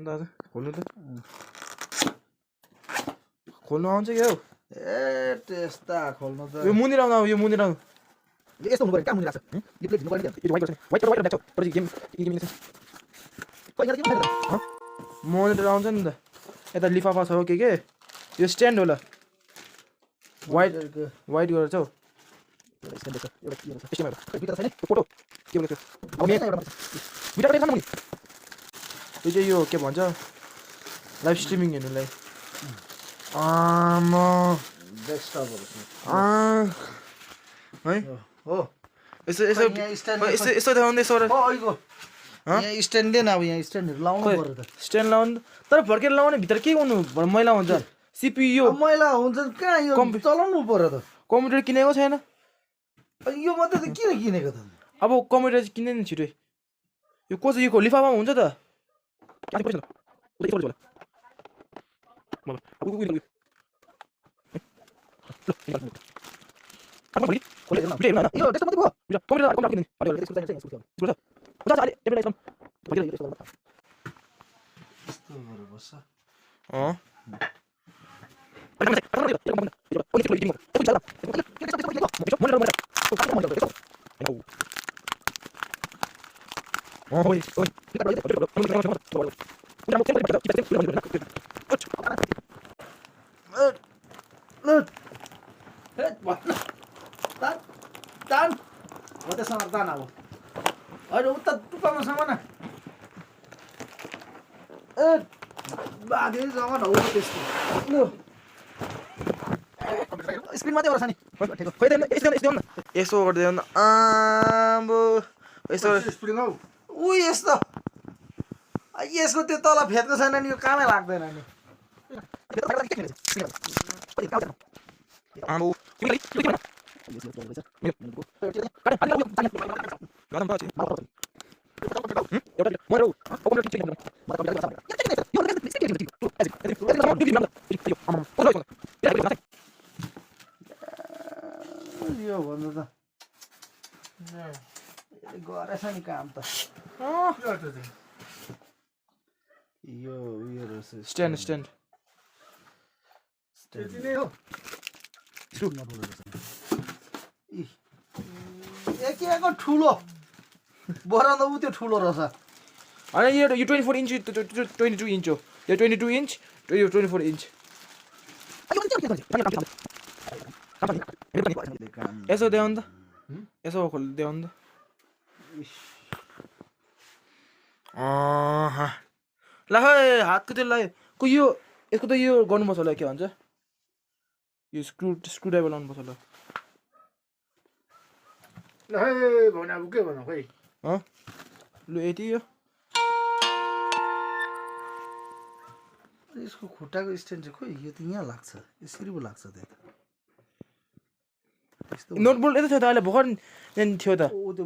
दाजु खोल्नु त खोल्नु आउँछ क्या हौ ए त्यस्ता खोल्नु त यो मुनिर आउनु यो मुनिर आउनु यस्तो हुनु पर्यो कहाँ मुनि लाग्छ यो प्लेट झिक्नु पर्यो नि यो वाइट वाइट ब्ल्याक छ तर गेम मोनिटर आउँछ नि त यता लिफाफा छ हो के यो स्ट्यान्ड होला वाइट वाइट गरेर छ हौ फोटो के भन्छ यो चाहिँ यो के भन्छ लाइभ स्ट्रिमिङ हेर्नुलाई डेस्कटपहरु है हो यसो यसो यसो यसो देखाउनु यसो अइगो यहाँ स्ट्यान्ड दिएन अब यहाँ स्ट्यान्डहरु लाउनु पर्यो त स्ट्यान्ड लाउनु तर फर्केर लाउने भित्र के गर्नु मैला हुन्छ सीपीयू मैला हुन्छ कहाँ यो चलाउनु पर्यो त कम्प्युटर किनेको छैन यो मात्रै त किन किनेको त अब कम्प्युटर चाहिँ किन्दैन नि छिटै यो को चाहिँ यो लिफाफामा हुन्छ त स्क्रिन मात्रै ओर्छ नि यसो गर्दै आम्बो यसो ऊ यस्तो यसको त्यो तल फेदको छैन नि यो कामै लाग्दैन नि यो भन्नु त गरेछ नि काम त यो उयो रहेछ स्ट्यान्ड स्ट्यान्ड एकेको ठुलो बरा त उ त्यो ठुलो रहेछ होइन यो 24 इन्च 22 इन्च हो यो 22 इन्च यो 24 इन्च यसो देखाउनु त यसो खोल देखाउनु त ल खै हातको त्यो लाग्यो को यो यसको त यो गर्नुपर्छ होला के भन्छ यो स्क्रुड्राइभर लाउनुपर्छ होला ल है भने अब के भन्नु खै लु यति यो यसको खुट्टाको स्ट्यान्ड चाहिँ खोइ यो त यहाँ लाग्छ यसरी पो लाग्छ त्यता नोटबुक यता थियो त अहिले भर्खर थियो त ओ त्यो